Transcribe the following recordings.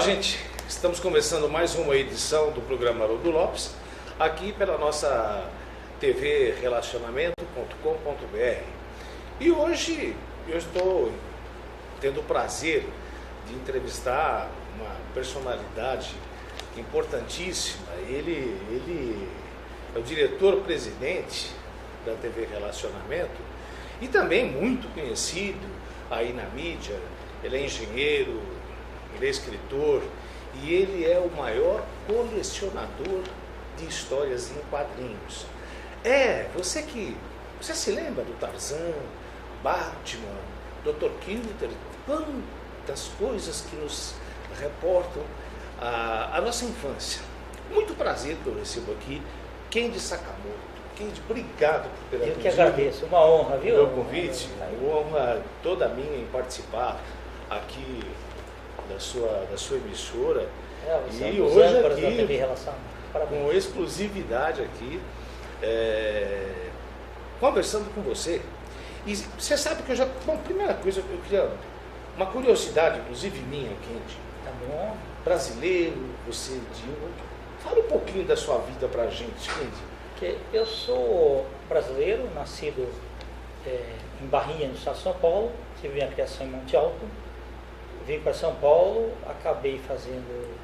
gente, estamos começando mais uma edição do programa Haroldo Lopes, aqui pela nossa TV Relacionamento.com.br. E hoje eu estou tendo o prazer de entrevistar uma personalidade importantíssima. Ele é o diretor-presidente da TV Relacionamento e também muito conhecido aí na mídia. Ele é engenheiro, ele é escritor e ele é o maior colecionador de histórias em quadrinhos. Você se lembra do Tarzan, Batman, Dr. Kilter, quantas coisas que nos reportam a nossa infância. Muito prazer que eu recebo aqui Kendi Sakamoto. Kendi, obrigado por ter Eu que agradeço, uma honra, viu? Meu convite, honra toda minha em participar aqui da sua emissora. E hoje aqui, com exclusividade aqui, conversando com você. E você sabe que eu já... Bom, primeira coisa, eu queria... Uma curiosidade, inclusive minha, Kendi. Tá bom. Brasileiro, você de... Fala um pouquinho da sua vida pra gente, Kendi. Eu sou brasileiro, nascido em Barrinha, no estado de São Paulo. Tive minha criação em Monte Alto. Vim para São Paulo, acabei fazendo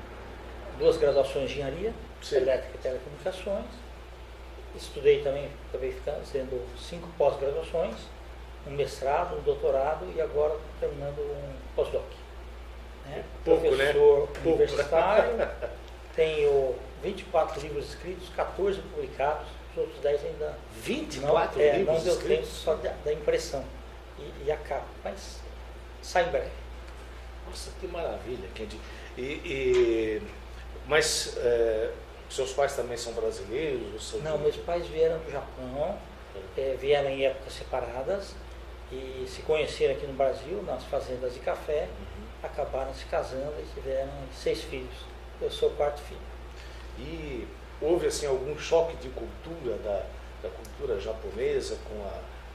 2 graduações de engenharia, elétrica e telecomunicações. Estudei também, acabei fazendo 5 pós-graduações, um mestrado, um doutorado e agora terminando um pós-doc. Professor universitário, tenho 24 livros escritos, 14 publicados, os outros 10 ainda 24 livros não deu escritos? tempo só da impressão e a capa, mas sai em breve. Nossa, que maravilha, Kendi. Mas seus pais também são brasileiros? Não, meus pais vieram do Japão, vieram em épocas separadas e se conheceram aqui no Brasil, nas fazendas de café, acabaram se casando e tiveram 6 filhos. Eu sou o 4º filho. E houve assim algum choque de cultura, da cultura japonesa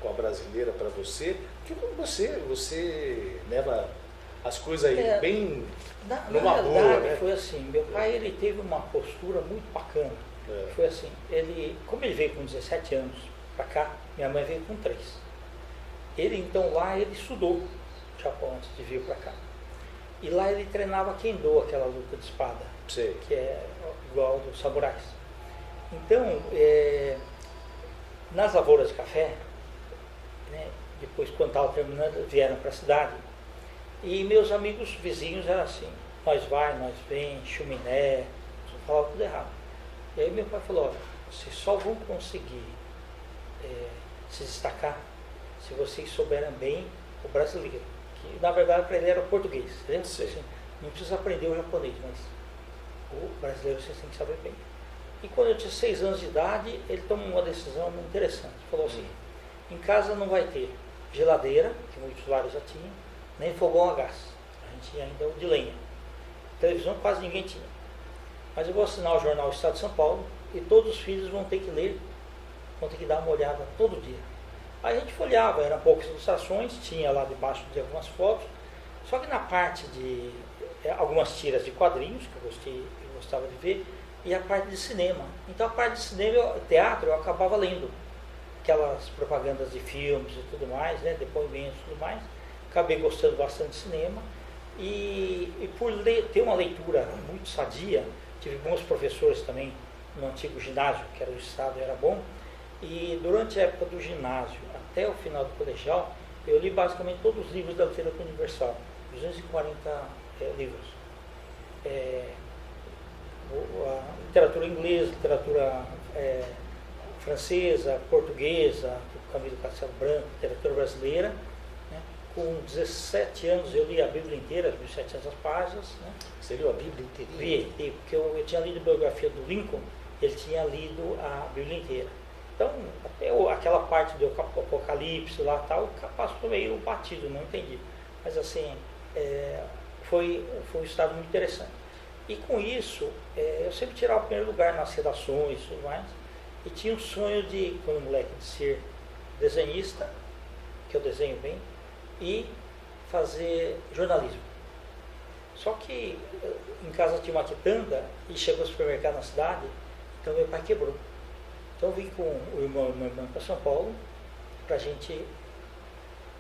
com a brasileira para você? Porque você leva as coisas aí bem numa boa, né? Foi assim, meu pai ele teve uma postura muito bacana. Foi assim, como ele veio com 17 anos para cá, minha mãe veio com 3. Ele então lá ele estudou Japão antes de vir para cá. E lá ele treinava Kendo, aquela luta de espada, que é igual dos samurais. Então, nas lavouras de café, né, depois quando estava terminando, vieram para a cidade. E meus amigos vizinhos eram assim, nós vem, chuminé, falava tudo errado. E aí meu pai falou, olha, vocês só vão conseguir se destacar se vocês souberem bem o brasileiro. Que na verdade para ele era o português, entendeu? Assim, não precisa aprender o japonês, mas o brasileiro vocês têm que saber bem. E quando eu tinha 6 anos de idade, ele tomou uma decisão muito interessante. Falou assim, em casa não vai ter geladeira, que muitos lares já tinham, nem fogão a gás. A gente tinha ainda o de lenha. Televisão quase ninguém tinha. Mas eu vou assinar o jornal Estado de São Paulo e todos os filhos vão ter que ler, vão ter que dar uma olhada todo dia. Aí a gente folheava, eram poucas ilustrações, tinha lá debaixo de algumas fotos, só que na parte de algumas tiras de quadrinhos, que eu gostava de ver, e a parte de cinema. Então a parte de cinema, teatro, eu acabava lendo aquelas propagandas de filmes e tudo mais, né, depoimentos e tudo mais. Acabei gostando bastante de cinema e por ter uma leitura muito sadia, tive bons professores também no antigo ginásio, que era do estado, era bom, e durante a época do ginásio até o final do colegial, eu li basicamente todos os livros da literatura universal, 240 livros. A literatura inglesa, literatura francesa, portuguesa, do Camilo Castelo Branco, literatura brasileira. Com 17 anos eu li a Bíblia inteira, as 1.700 páginas. Né? Você leu a Bíblia inteira? Li, porque eu tinha lido a biografia do Lincoln, ele tinha lido a Bíblia inteira. Então, até aquela parte do Apocalipse lá tal, passou meio batido, não entendi. Mas assim, foi um estado muito interessante. E com isso, eu sempre tirava o primeiro lugar nas redações e tudo mais. E tinha um sonho de, quando moleque, de ser desenhista, que eu desenho bem, e fazer jornalismo. Só que em casa tinha uma quitanda e chegou ao supermercado na cidade, então meu pai quebrou. Então eu vim com o irmão e minha irmã para São Paulo para a gente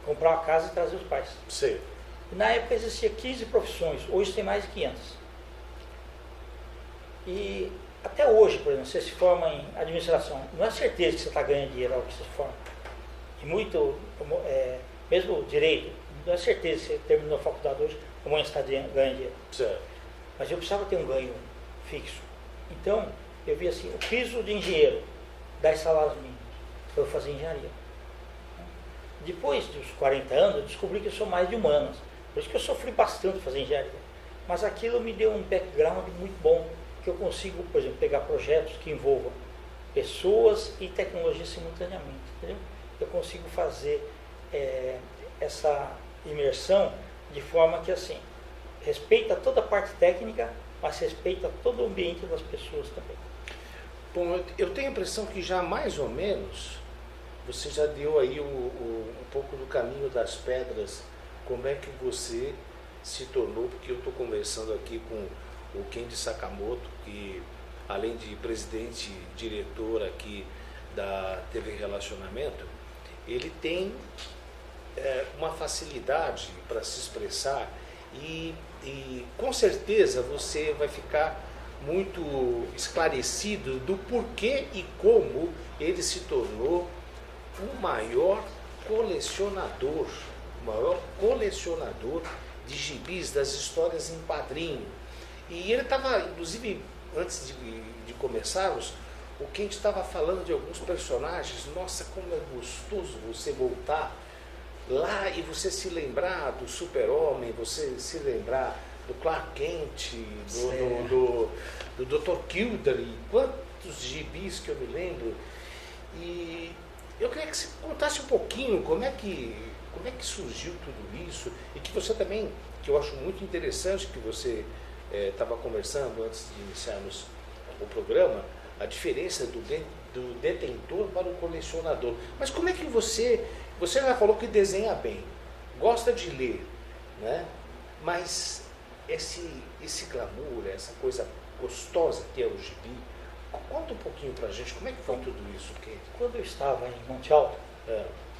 comprar uma casa e trazer os pais. Sim. E na época existia 15 profissões, hoje tem mais de 500. E até hoje, por exemplo, você se forma em administração, não é certeza que você está ganhando dinheiro ao que você se forma. E muito, mesmo direito, não é certeza que você terminou a faculdade hoje, amanhã você está ganhando dinheiro. Certo. Mas eu precisava ter um ganho fixo. Então, eu vi assim, o piso de engenheiro, 10 salários mínimos, para eu fazer engenharia. Depois dos 40 anos, eu descobri que eu sou mais de humanas. Por isso que eu sofri bastante fazer engenharia. Mas aquilo me deu um background muito bom, que eu consigo, por exemplo, pegar projetos que envolvam pessoas e tecnologia simultaneamente. Entendeu? Eu consigo fazer essa imersão de forma que, assim, respeita toda a parte técnica, mas respeita todo o ambiente das pessoas também. Bom, eu tenho a impressão que já mais ou menos você já deu aí um pouco do caminho das pedras, como é que você se tornou, porque eu estou conversando aqui com o Kendi Sakamoto, que além de presidente e diretor aqui da TV Relacionamento, ele tem uma facilidade para se expressar e com certeza você vai ficar muito esclarecido do porquê e como ele se tornou o maior colecionador de gibis, das histórias em quadrinho. E ele estava, inclusive, antes de começarmos, o Kendi estava falando de alguns personagens. Nossa, como é gostoso você voltar lá e você se lembrar do Super-Homem, você se lembrar do Clark Kent, do Dr. Kildare, quantos gibis que eu me lembro. E eu queria que você contasse um pouquinho como é que surgiu tudo isso, e que você também, que eu acho muito interessante, que você estava conversando antes de iniciarmos o programa, a diferença do detentor para o colecionador. Mas como é que você já falou que desenha bem, gosta de ler, né? Mas esse glamour, essa coisa gostosa que é o gibi, conta um pouquinho pra gente, como é que foi tudo isso? Quando eu estava em Monte Alto,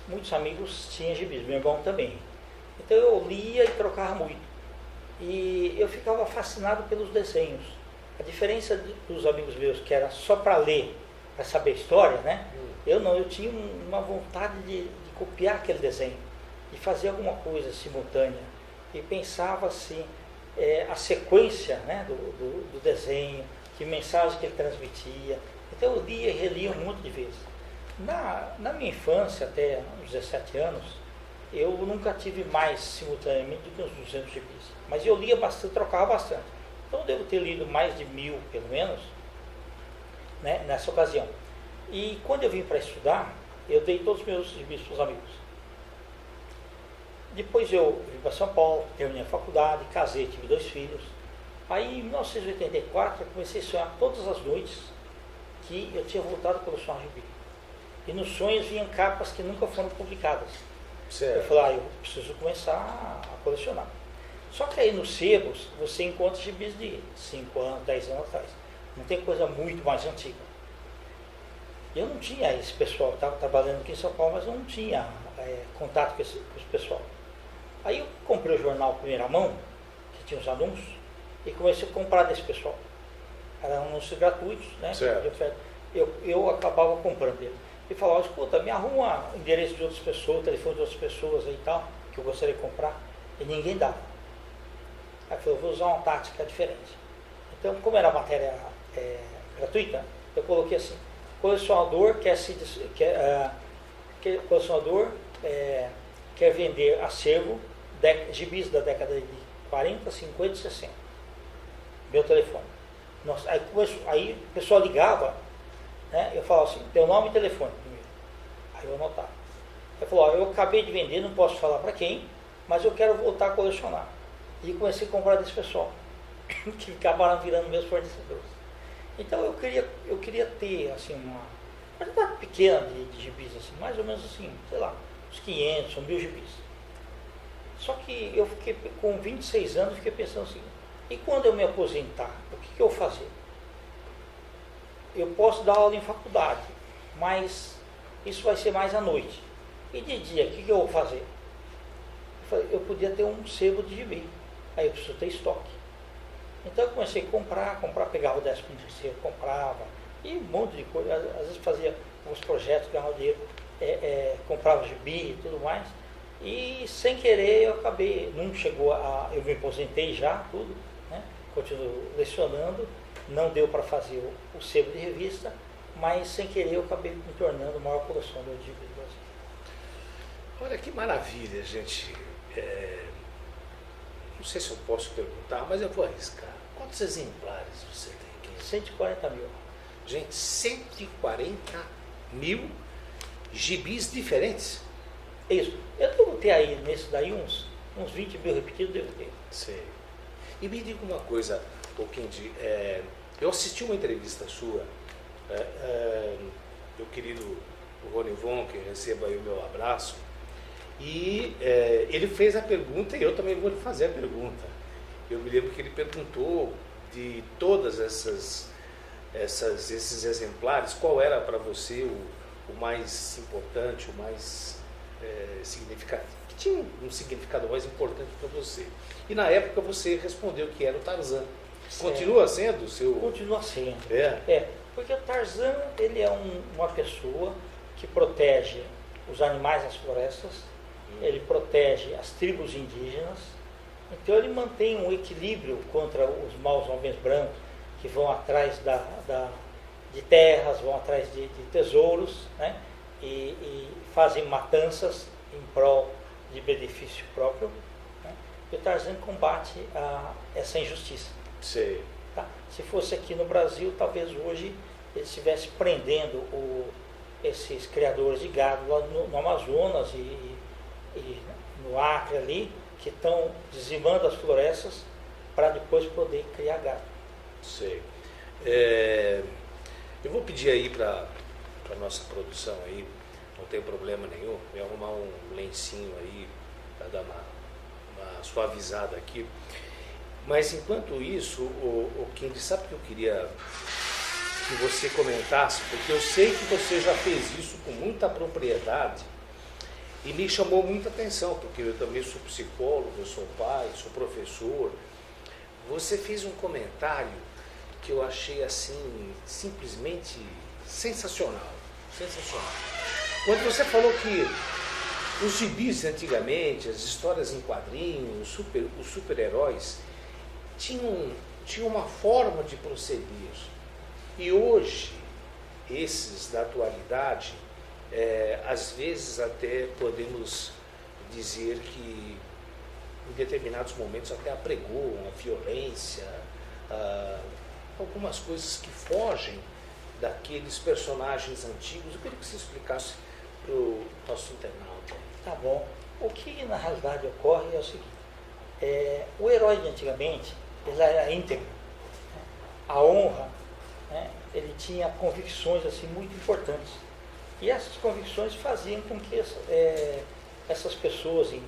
muitos amigos tinham gibis, meu irmão também. Então eu lia e trocava muito. E eu ficava fascinado pelos desenhos. A diferença dos amigos meus, que era só para ler, para saber a história, né? Eu não, eu tinha uma vontade de copiar aquele desenho, de fazer alguma coisa simultânea. E pensava assim, a sequência, né, do desenho, que mensagem que ele transmitia. Então eu lia e relia um monte de vezes. Na minha infância, até uns 17 anos, eu nunca tive mais simultaneamente do que uns 200 gibis. Mas eu lia bastante, trocava bastante. Então eu devo ter lido mais de 1000, pelo menos, né, nessa ocasião. E quando eu vim para estudar, eu dei todos os meus gibis para os amigos. Depois eu vim para São Paulo, terminei a faculdade, casei, tive 2 filhos. Aí em 1984 eu comecei a sonhar todas as noites que eu tinha voltado a colecionar gibi. E nos sonhos vinham capas que nunca foram publicadas. Certo. Eu falei, eu preciso começar a colecionar. Só que aí nos sebos você encontra gibis de 5 anos, 10 anos atrás. Não tem coisa muito mais antiga. Eu não tinha esse pessoal, estava trabalhando aqui em São Paulo, mas eu não tinha contato com esse pessoal. Aí eu comprei o jornal Primeira Mão, que tinha os anúncios, e comecei a comprar desse pessoal. Eram anúncios gratuitos, né? Eu acabava comprando ele. E falava, escuta, me arruma endereço de outras pessoas, telefone de outras pessoas aí e tal, que eu gostaria de comprar. E ninguém dava. Aí eu falei, eu vou usar uma tática diferente. Então, como era matéria gratuita, eu coloquei assim, colecionador quer vender acervo, gibis da década de 40, 50 e 60. Meu telefone. Nossa, aí o pessoal ligava, né, eu falava assim, teu nome e telefone primeiro. Aí eu anotava. Ele falou, eu acabei de vender, não posso falar para quem, mas eu quero voltar a colecionar. E comecei a comprar desse pessoal, que acabaram virando meus fornecedores. Então eu queria ter assim, uma quantidade pequena de gibis, assim, mais ou menos assim, sei lá, uns 500 ou 1000 gibis. Só que eu fiquei, com 26 anos, fiquei pensando assim, e quando eu me aposentar, o que eu vou fazer? Eu posso dar aula em faculdade, mas isso vai ser mais à noite. E de dia, o que eu vou fazer? Eu podia ter um sebo de gibi, aí eu preciso ter estoque. Então eu comecei a comprar, pegava o 13º, comprava, e um monte de coisa, às vezes fazia uns projetos, ganhava dinheiro, comprava gibi e tudo mais, e sem querer eu acabei, eu me aposentei já, tudo, né? Continuo lecionando, não deu para fazer o sebo de revista, mas sem querer eu acabei me tornando o maior colecionador de gibi do Brasil. Olha que maravilha, gente. Não sei se eu posso perguntar, mas eu vou arriscar. Quantos exemplares você tem aqui? 140 mil. Gente, 140 mil gibis diferentes? Isso. Eu devo ter aí, nesse daí, uns 20 mil repetidos, devo ter. Sei. E me diga uma coisa, Kendi, eu assisti uma entrevista sua, meu querido Rony Von, que receba aí o meu abraço, e ele fez a pergunta e eu também vou lhe fazer a pergunta. Eu me lembro que ele perguntou de todas esses exemplares, qual era para você o mais importante, o mais significativo, que tinha um significado mais importante para você. E na época você respondeu que era o Tarzan. Continua sendo o seu... Continua sendo. Porque o Tarzan, ele é uma pessoa que protege os animais das florestas, ele protege as tribos indígenas, então ele mantém um equilíbrio contra os maus homens brancos que vão atrás de terras, vão atrás de tesouros, né? E fazem matanças em prol de benefício próprio, né? E o Tarzan combate essa injustiça. Sei. Tá? Se fosse aqui no Brasil, talvez hoje ele estivesse prendendo esses criadores de gado lá no Amazonas e no Acre ali, que estão dizimando as florestas para depois poder criar gado. Sei. Eu vou pedir aí para a nossa produção aí, não tem problema nenhum, me arrumar um lencinho aí para dar uma suavizada aqui. Mas enquanto isso, o Kendi, sabe o que eu queria que você comentasse? Porque eu sei que você já fez isso com muita propriedade e me chamou muita atenção, porque eu também sou psicólogo, eu sou pai, sou professor. Você fez um comentário que eu achei assim, simplesmente sensacional. Sensacional. Quando você falou que os gibis antigamente, as histórias em quadrinhos, os super-heróis, tinham uma forma de proceder. E hoje, esses da atualidade, às vezes até podemos dizer que em determinados momentos até apregoam a violência, algumas coisas que fogem daqueles personagens antigos. Eu queria que você explicasse para o nosso internauta. Tá bom. O que na realidade ocorre é o seguinte, o herói de antigamente, ele era íntegro, né? A honra, né? Ele tinha convicções assim, muito importantes. E essas convicções faziam com que essas pessoas em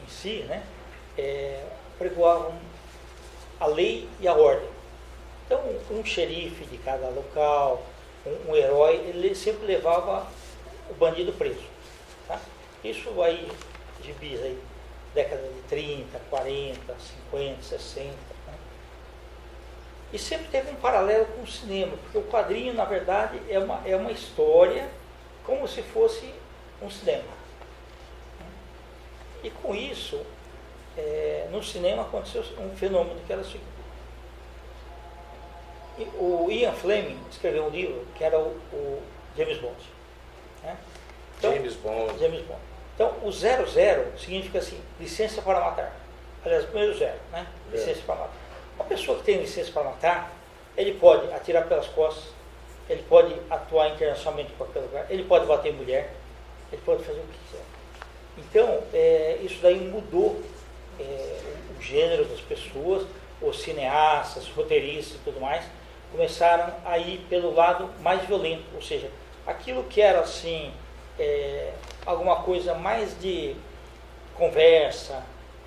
si, né, pregoavam a lei e a ordem. Então, um xerife de cada local, um herói, ele sempre levava o bandido preso. Tá? Isso aí, gibis aí, década de 30, 40, 50, 60. Né? E sempre teve um paralelo com o cinema, porque o quadrinho, na verdade, é uma história como se fosse um cinema. E com isso, no cinema aconteceu um fenômeno que era o seguinte. O Ian Fleming escreveu um livro que era o James Bond. Né? Então, James Bond. Então, o 00 significa assim, licença para matar. Aliás, o primeiro 0, né? Licença para matar. Uma pessoa que tem licença para matar, ele pode atirar pelas costas, ele pode atuar internacionalmente em qualquer lugar, ele pode bater em mulher, ele pode fazer o que quiser. Então, isso daí mudou o gênero das pessoas, os cineastas, roteiristas e tudo mais, começaram a ir pelo lado mais violento, ou seja, aquilo que era assim, alguma coisa mais de conversa,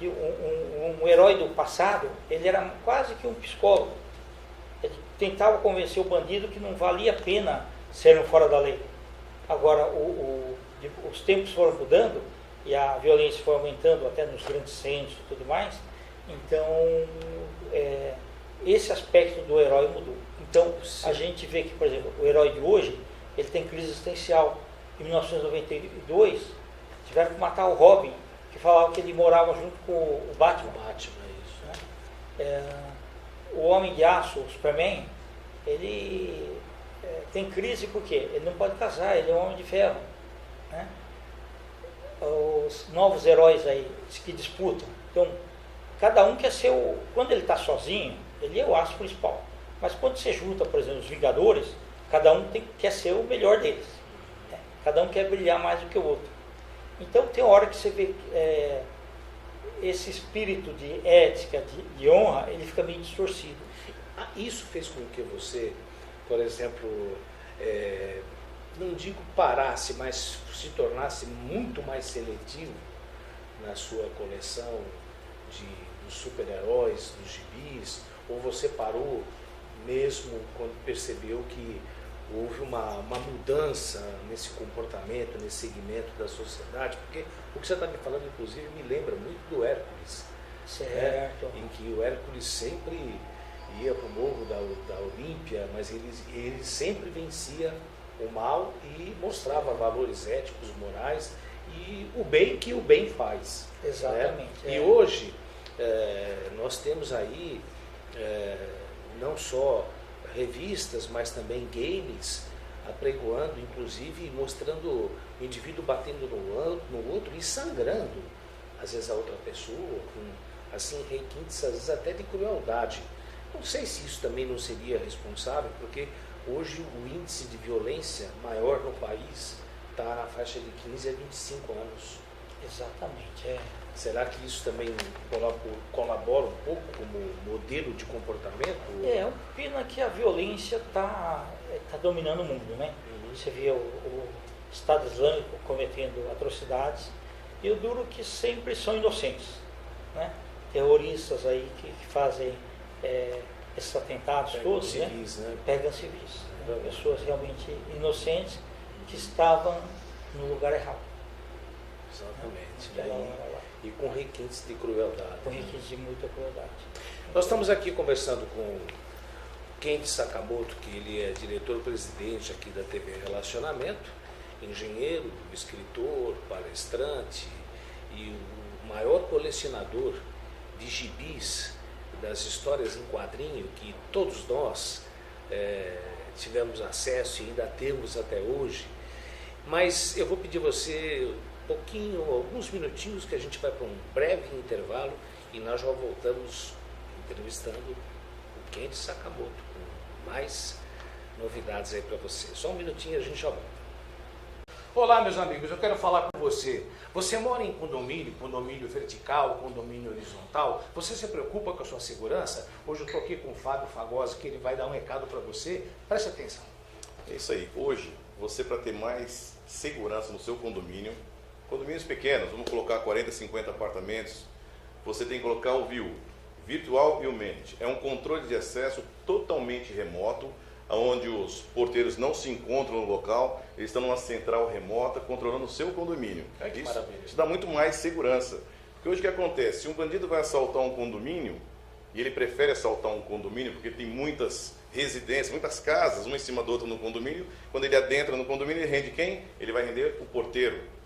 um herói do passado, ele era quase que um psicólogo. Ele tentava convencer o bandido que não valia a pena ser fora da lei. Agora, os tempos foram mudando e a violência foi aumentando até nos grandes centros e tudo mais. Então, esse aspecto do herói mudou. Então, sim, a gente vê que, por exemplo, o herói de hoje, ele tem crise existencial. Em 1992, tiveram que matar o Robin, que falava que ele morava junto com o Batman. Batman, isso. O Homem de Aço, o Superman, ele tem crise porque ele não pode casar, ele é um homem de ferro. Né? Os novos heróis aí que disputam. Então, cada um quer ser quando ele está sozinho, ele é o aço principal. Mas quando você junta, por exemplo, os Vingadores, cada um quer ser o melhor deles. Né? Cada um quer brilhar mais do que o outro. Então tem hora que você vê esse espírito de ética, de honra, ele fica meio distorcido. Isso fez com que você, por exemplo, não digo parasse, mas se tornasse muito mais seletivo na sua coleção dos super-heróis, dos gibis, ou você parou mesmo quando percebeu que houve uma mudança nesse comportamento, nesse segmento da sociedade? Porque o que você está me falando, inclusive, me lembra muito do Hércules. Certo. Em que o Hércules sempre ia para o morro da Olímpia, mas ele sempre vencia o mal e mostrava valores éticos, morais e o bem que o bem faz. Exatamente. Né? E hoje nós temos aí não só revistas, mas também games apregoando, inclusive mostrando o indivíduo batendo no outro e sangrando, às vezes, a outra pessoa, com assim, requintes, às vezes até de crueldade. Não sei se isso também não seria responsável, porque hoje o índice de violência maior no país está na faixa de 15 a 25 anos. Exatamente. Será que isso também colabora um pouco como modelo de comportamento? É pena que a violência está dominando o mundo, né? Uhum. Você vê o Estado Islâmico cometendo atrocidades e o duro que sempre são inocentes, né? Terroristas aí que fazem esses atentados todos, civis, né? Pegam civis. Então, pessoas realmente inocentes que estavam no lugar errado. Exatamente. E com requintes de crueldade. Com requintes de muita crueldade. Nós estamos aqui conversando com Kenji Sakamoto, que ele é diretor-presidente aqui da TV Relacionamento, engenheiro, escritor, palestrante e o maior colecionador de gibis, das histórias em quadrinho que todos nós tivemos acesso e ainda temos até hoje. Mas eu vou pedir a você alguns minutinhos, que a gente vai para um breve intervalo e nós já voltamos entrevistando o Kenji Sakamoto com mais novidades aí para você. Só um minutinho e a gente já volta. Olá, meus amigos, eu quero falar com você. Você mora em condomínio vertical, condomínio horizontal? Você se preocupa com a sua segurança? Hoje eu estou aqui com o Fábio Fagosi, que ele vai dar um recado para você. Preste atenção. É isso aí. Hoje, você, para ter mais segurança no seu condomínios pequenos, vamos colocar 40, 50 apartamentos, você tem que colocar o VIU, Virtual Humane. É um controle de acesso totalmente remoto, onde os porteiros não se encontram no local, eles estão numa central remota, controlando o seu condomínio. Isso dá muito mais segurança. Porque hoje o que acontece? Se um bandido vai assaltar um condomínio, e ele prefere assaltar um condomínio, porque tem muitas residências, muitas casas, uma em cima da outra no condomínio, quando ele adentra no condomínio, ele rende quem? Ele vai render o porteiro.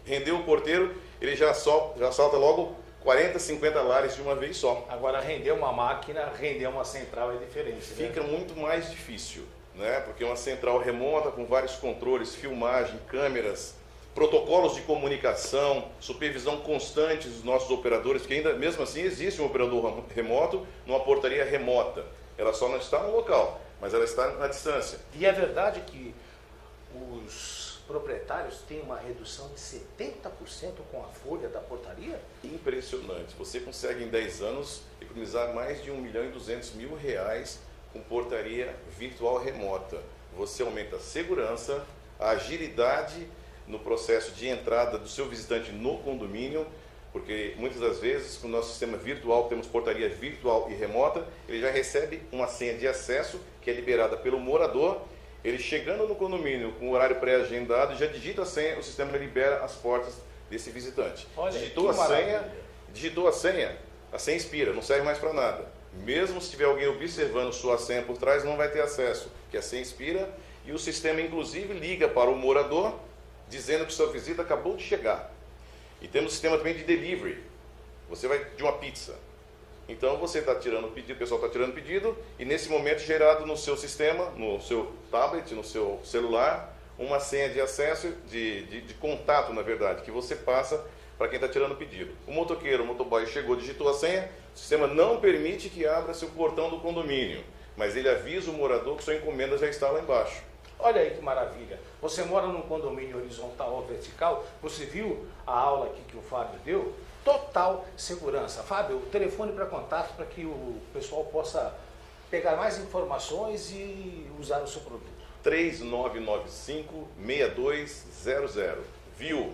Rendeu o porteiro, ele já assalta logo 40, 50 lares de uma vez só. Agora, render uma máquina, render uma central é diferente. Fica muito mais difícil, né? Porque uma central remota com vários controles, filmagem, câmeras, protocolos de comunicação, supervisão constante dos nossos operadores, que ainda mesmo assim existe um operador remoto numa portaria remota. Ela só não está no local, mas ela está na distância. E é verdade que os proprietários têm uma redução de 70% com a folha da portaria? Impressionante. Você consegue em 10 anos economizar mais de R$1.200.000 com portaria virtual remota. Você aumenta a segurança, a agilidade no processo de entrada do seu visitante no condomínio, Porque muitas das vezes, com o nosso sistema virtual, temos portaria virtual e remota, ele já recebe uma senha de acesso que é liberada pelo morador. Ele chegando no condomínio com o horário pré-agendado, já digita a senha, o sistema libera as portas desse visitante. Olha, digitou a senha expira, não serve mais para nada. Mesmo se tiver alguém observando sua senha por trás, não vai ter acesso, que a senha expira e o sistema inclusive liga para o morador dizendo que sua visita acabou de chegar. E temos um sistema também de delivery. Você vai de uma pizza. Então você está tirando o pedido, o pessoal está tirando o pedido, e nesse momento gerado no seu sistema, no seu tablet, no seu celular, uma senha de acesso, de contato, na verdade, que você passa para quem está tirando o pedido. O motoqueiro, o motoboy chegou, digitou a senha, o sistema não permite que abra seu portão do condomínio, mas ele avisa o morador que sua encomenda já está lá embaixo. Olha aí que maravilha. Você mora num condomínio horizontal ou vertical, você viu a aula aqui que o Fábio deu? Total segurança. Fábio, o telefone para contato para que o pessoal possa pegar mais informações e usar o seu produto. 3995-6200. Viu?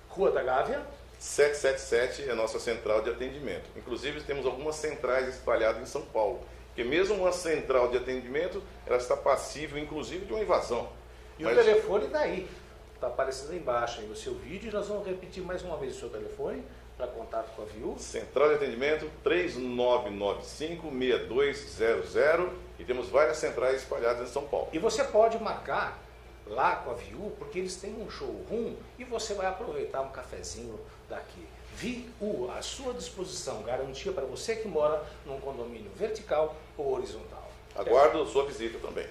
Rua da Gávea. 777 é a nossa central de atendimento. Inclusive temos algumas centrais espalhadas em São Paulo. Porque mesmo uma central de atendimento, ela está passível, inclusive, de uma invasão. E o telefone está aí, está aparecendo aí embaixo aí no seu vídeo. Nós vamos repetir mais uma vez o seu telefone para contato com a Viu. Central de atendimento 3995-6200 e temos várias centrais espalhadas em São Paulo. E você pode marcar lá com a Viu, porque eles têm um showroom e você vai aproveitar um cafezinho daqui. Viu, à sua disposição, garantia para você que mora num condomínio vertical ou horizontal. Aguardo sua visita também.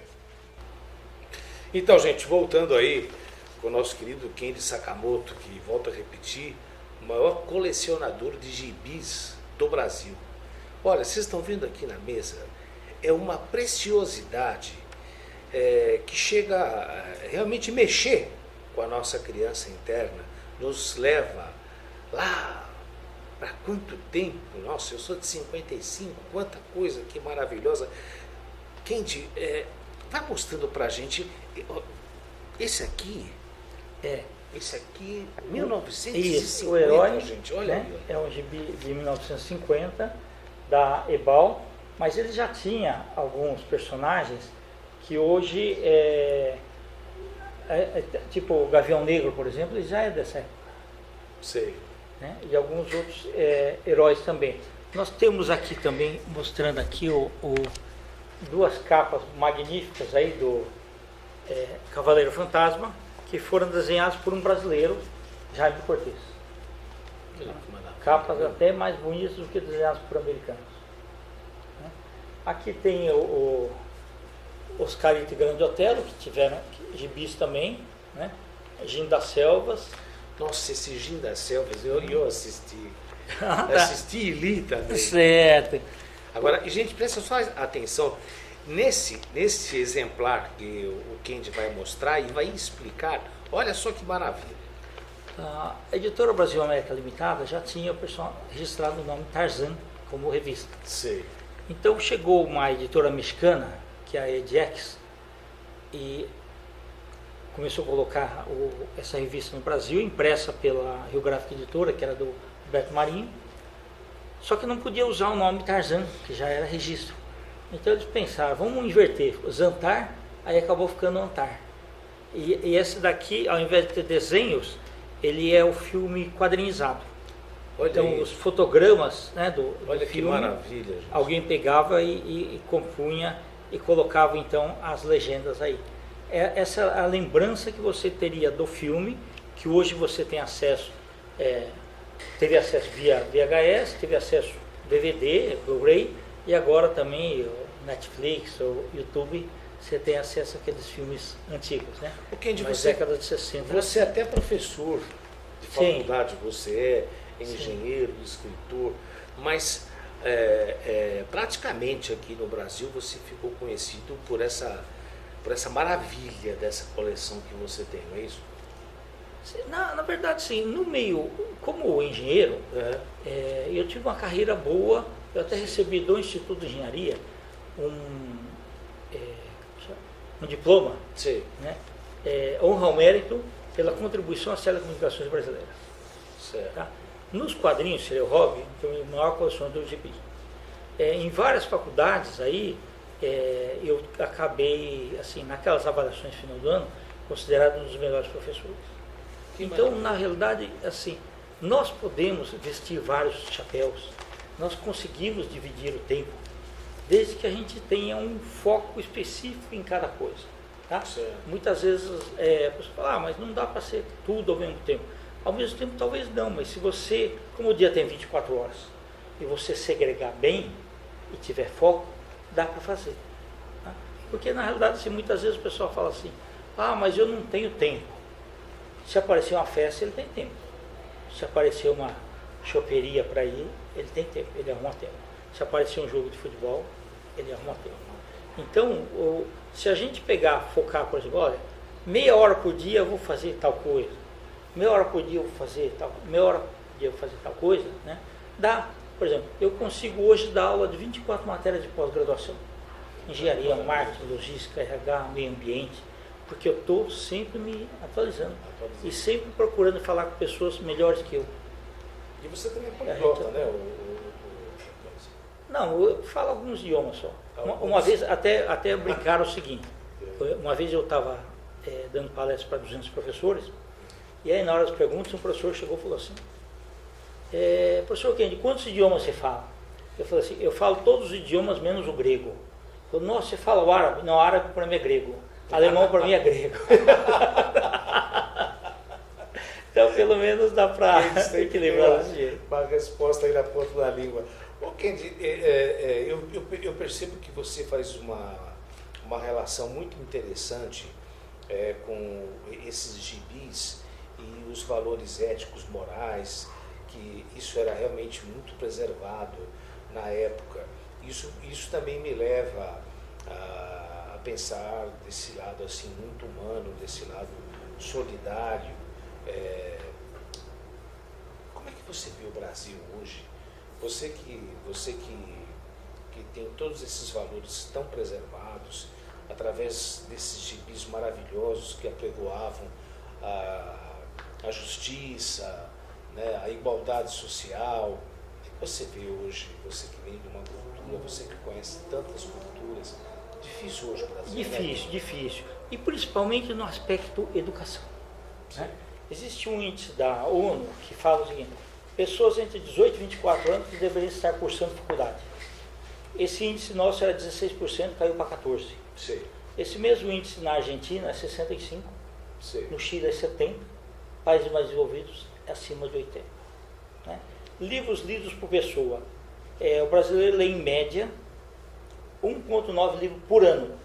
Então, gente, voltando aí com o nosso querido Kendi Sakamoto, que volta a repetir, o maior colecionador de gibis do Brasil. Olha, vocês estão vendo aqui na mesa, é uma preciosidade que chega a realmente mexer com a nossa criança interna, nos leva lá para quanto tempo? Nossa, eu sou de 55, quanta coisa que maravilhosa. Kendi, vai mostrando pra gente. Esse aqui, 1950, isso, o herói, gente, olha, né? É um gibi de 1950 da Ebal, mas ele já tinha alguns personagens que hoje tipo o Gavião Negro, por exemplo, ele já é dessa época. Sei. Né? E alguns outros heróis também. Nós temos aqui também, mostrando aqui duas capas magníficas aí do Cavaleiro Fantasma, que foram desenhadas por um brasileiro, Jaime Cortez. Capas até mais bonitas do que desenhadas por americanos. Né? Aqui tem o Oscarito e Grande Otelo, que tiveram gibis também, né? Gin das Selvas. Nossa, esse Gin das Selvas, eu assisti. Assisti e li também. Certo. Agora, gente, presta só atenção. Nesse exemplar que o Kendi vai mostrar e vai explicar, olha só que maravilha. A Editora Brasil América Limitada já tinha registrado o nome Tarzan como revista. Sei. Então chegou uma editora mexicana, que é a Ediex, e começou a colocar essa revista no Brasil, impressa pela Rio Gráfica Editora, que era do Beto Marinho, só que não podia usar o nome Tarzan, que já era registro. Então eles pensaram, vamos inverter, Zantar, aí acabou ficando Antar. E esse daqui, ao invés de ter desenhos, ele é o filme quadrinizado. Olha então aí. Os fotogramas, né, do Olha filme, que maravilha, gente. Alguém pegava e compunha e colocava então as legendas aí. Essa é a lembrança que você teria do filme, que hoje você tem acesso, teve acesso via VHS, teve acesso DVD, Blu-ray, e agora também o Netflix ou YouTube, você tem acesso àqueles filmes antigos, né? O Kendi, Na década de 60. Você é até professor de faculdade, Sim. Você é engenheiro, escritor, mas praticamente aqui no Brasil você ficou conhecido por essa maravilha dessa coleção que você tem, não é isso? Na verdade, sim. No meio, como engenheiro, eu tive uma carreira boa. Eu até recebi do Instituto de Engenharia um diploma, né? Honra ao mérito pela contribuição às telecomunicações brasileiras. Certo. Tá? Nos quadrinhos, seria o hobby, que é o maior colecionador de gibis. Em várias faculdades aí, eu acabei, assim, naquelas avaliações final do ano, considerado um dos melhores professores. Então, na realidade, assim, nós podemos vestir vários chapéus, nós conseguimos dividir o tempo, desde que a gente tenha um foco específico em cada coisa. Tá? Muitas vezes a pessoa fala, mas não dá para ser tudo ao mesmo tempo. Ao mesmo tempo, talvez não, mas se você, como o dia tem 24 horas, e você segregar bem e tiver foco, dá para fazer. Tá? Porque, na realidade, assim, muitas vezes o pessoal fala assim, mas eu não tenho tempo. Se aparecer uma festa, ele tem tempo. Se aparecer uma choperia para ir, ele tem tempo, ele arruma tempo. Se aparecer um jogo de futebol, ele arruma tempo. Então, se a gente focar, por exemplo, olha, meia hora por dia eu vou fazer tal coisa, meia hora por dia eu vou fazer tal, meia hora por dia eu vou fazer tal coisa, né? Dá, por exemplo, eu consigo hoje dar aula de 24 matérias de pós-graduação. Engenharia, marketing, logística, RH, meio ambiente, porque eu estou sempre me atualizando e sempre procurando falar com pessoas melhores que eu. E você também é poliglota, né? Não, eu falo alguns idiomas só. Uma vez, até brincaram o seguinte, uma vez eu estava dando palestra para 200 professores, e aí na hora das perguntas, um professor chegou e falou assim, professor Kennedy, quantos idiomas você fala? Eu falei assim, eu falo todos os idiomas menos o grego. Ele falou, nossa, você fala o árabe? Não, árabe para mim é grego. Alemão para mim é grego. Então, pelo menos dá para equilibrar desse jeito. Uma resposta aí na ponta da língua. Ô, Kennedy, eu percebo que você faz uma relação muito interessante com esses gibis e os valores éticos, morais, que isso era realmente muito preservado na época. Isso também me leva a pensar desse lado assim muito humano, desse lado solidário. Como é que você vê o Brasil hoje? Você que tem todos esses valores tão preservados, através desses gibis maravilhosos que apregoavam a justiça, né, a igualdade social. O que você vê hoje, você que vem de uma cultura, você que conhece tantas culturas, difícil hoje o Brasil? Difícil. E principalmente no aspecto educação. Né? Existe um índice da ONU que fala o seguinte, pessoas entre 18 e 24 anos que deveriam estar cursando faculdade. Esse índice nosso era 16%, caiu para 14%. Sim. Esse mesmo índice na Argentina é 65%, Sim. no Chile é 70%, países mais desenvolvidos é acima de 80%. Né? Livros lidos por pessoa. O brasileiro lê em média 1,9 livros por ano,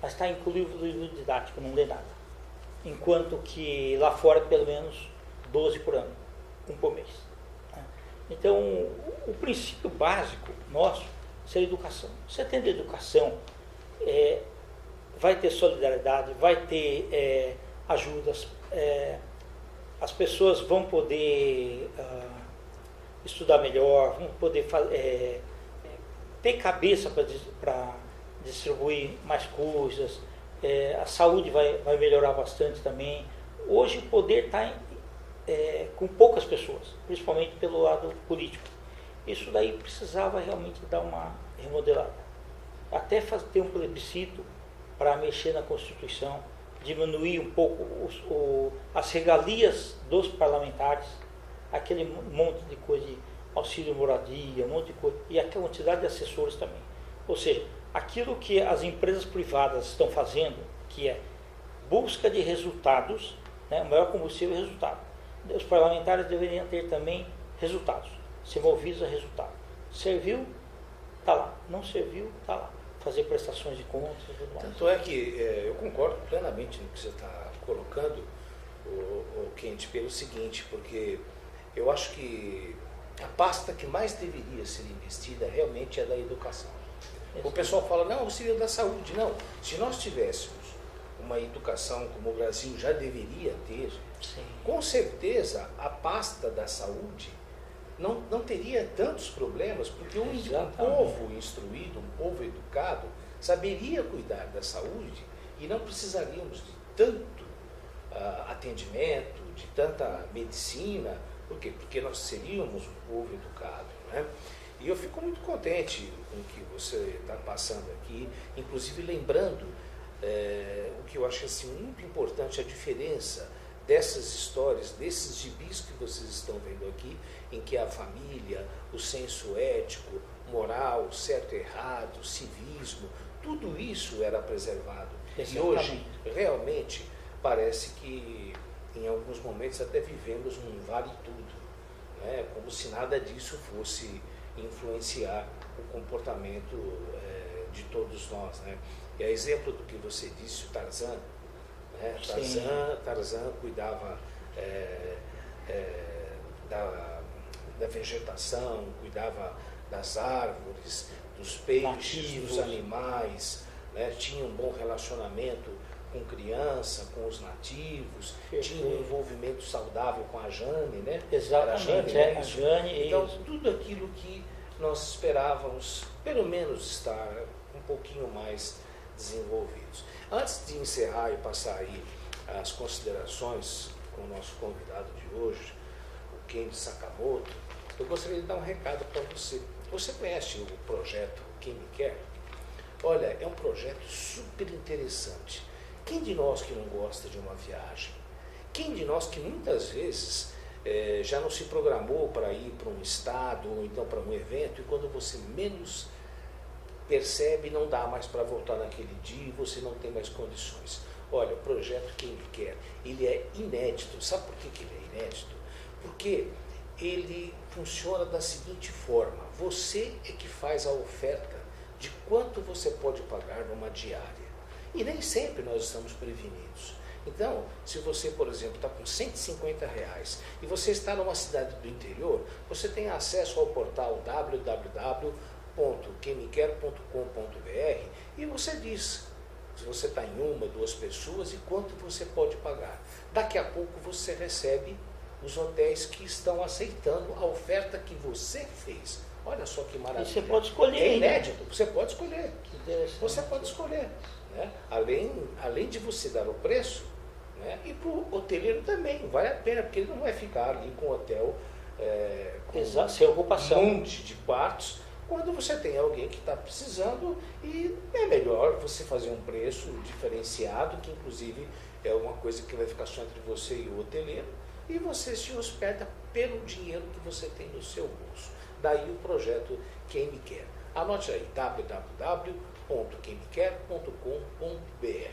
mas está incluído o livro didático, não lê nada. Enquanto que lá fora, pelo menos 12 por ano, 1 por mês. Então, o princípio básico nosso seria a educação. Você tendo educação, vai ter solidariedade, vai ter ajudas, as pessoas vão poder estudar melhor, vão poder ter cabeça para distribuir mais coisas, a saúde vai melhorar bastante também. Hoje o poder está com poucas pessoas, principalmente pelo lado político. Isso daí precisava realmente dar uma remodelada. Até ter um plebiscito para mexer na Constituição, diminuir um pouco as regalias dos parlamentares, aquele monte de coisa de auxílio moradia, um monte de coisa, e a quantidade de assessores também. Ou seja, aquilo que as empresas privadas estão fazendo, que é busca de resultados, né, o maior combustível é resultado. Os parlamentares deveriam ter também resultados, ser movidos a resultado. Serviu, está lá. Não serviu, está lá. Fazer prestações de contas e tudo mais. Tanto é que eu concordo plenamente no que você está colocando, o Kennedy, pelo seguinte, porque eu acho que a pasta que mais deveria ser investida realmente é da educação. O pessoal fala, não, seria da saúde. Não, se nós tivéssemos uma educação como o Brasil já deveria ter, Sim. Com certeza a pasta da saúde não teria tantos problemas, porque um povo instruído, um povo educado, saberia cuidar da saúde e não precisaríamos de tanto atendimento, de tanta medicina, Por quê? Porque nós seríamos um povo educado, né? E eu fico muito contente com o que você está passando aqui, inclusive lembrando o que eu acho assim, muito importante, a diferença dessas histórias, desses gibis que vocês estão vendo aqui, em que a família, o senso ético, moral, certo e errado, civismo, tudo isso era preservado. Exatamente. E hoje, realmente, parece que em alguns momentos até vivemos um vale tudo, né? Como se nada disso fosse influenciar o comportamento de todos nós, né? E a exemplo do que você disse, o Tarzan, né? Tarzan cuidava da vegetação, cuidava das árvores, dos peixes, dos animais, né? Tinha um bom relacionamento com criança, com os nativos, tinha um envolvimento saudável com a Jane, né? Exatamente, a Jane. Então, tudo aquilo que nós esperávamos, pelo menos, estar um pouquinho mais desenvolvidos. Antes de encerrar e passar aí as considerações com o nosso convidado de hoje, o Kenji Sakamoto, eu gostaria de dar um recado para você. Você conhece o projeto Quem Me Quer? Olha, é um projeto super interessante. Quem de nós que não gosta de uma viagem? Quem de nós que muitas vezes já não se programou para ir para um estado ou então para um evento e quando você menos percebe não dá mais para voltar naquele dia e você não tem mais condições? Olha, o projeto Quem Me Quer, ele é inédito. Sabe por que ele é inédito? Porque ele funciona da seguinte forma: você é que faz a oferta de quanto você pode pagar numa diária. E nem sempre nós estamos prevenidos. Então, se você, por exemplo, está com R$150 e você está numa cidade do interior, você tem acesso ao portal www.quemquer.com.br e você diz se você está em uma, duas pessoas e quanto você pode pagar. Daqui a pouco você recebe os hotéis que estão aceitando a oferta que você fez. Olha só que maravilha. E você pode escolher. É inédito, você pode escolher. Você pode escolher. Né? Além de você dar o preço, né? E para o hoteleiro também, vale a pena, porque ele não vai ficar ali com o hotel sem ocupação. Um monte de quartos, quando você tem alguém que está precisando, e é melhor você fazer um preço diferenciado, que inclusive é uma coisa que vai ficar só entre você e o hoteleiro, e você se hospeda pelo dinheiro que você tem no seu bolso. Daí o projeto Quem Me Quer. Anote aí, www.quemmequer.com.br.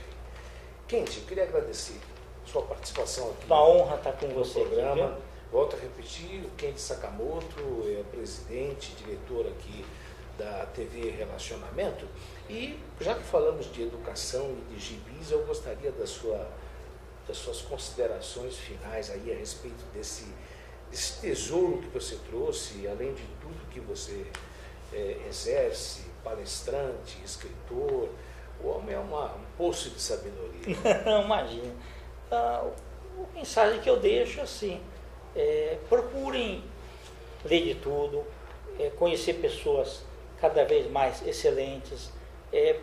Kenji, eu queria agradecer a sua participação aqui. Uma honra estar com no você programa. aqui, Volto a repetir, o Kenji Sakamoto é presidente, diretor aqui da TV Relacionamento. E já que falamos de educação e de gibis, eu gostaria das suas considerações finais aí a respeito desse tesouro que você trouxe, além de tudo que você exerce, palestrante, escritor. O homem é um poço de sabedoria. Imagina. A mensagem que eu deixo assim, procurem ler de tudo, conhecer pessoas cada vez mais excelentes,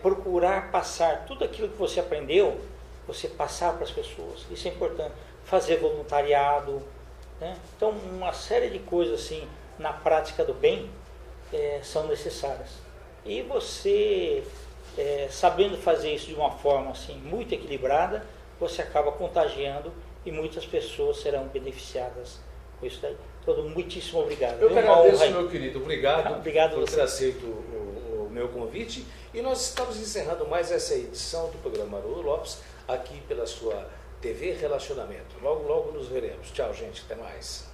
procurar passar tudo aquilo que você aprendeu, você passar para as pessoas. Isso é importante. Fazer voluntariado, né? Então, uma série de coisas assim, na prática do bem, são necessárias. E você, sabendo fazer isso de uma forma assim, muito equilibrada, você acaba contagiando e muitas pessoas serão beneficiadas com isso daí. Então, muitíssimo obrigado. Eu que agradeço, meu querido. Obrigado, obrigado por ter aceito o meu convite. E nós estamos encerrando mais essa edição do programa Haroldo Lopes, aqui pela sua TV Relacionamento. Logo, logo nos veremos. Tchau, gente. Até mais.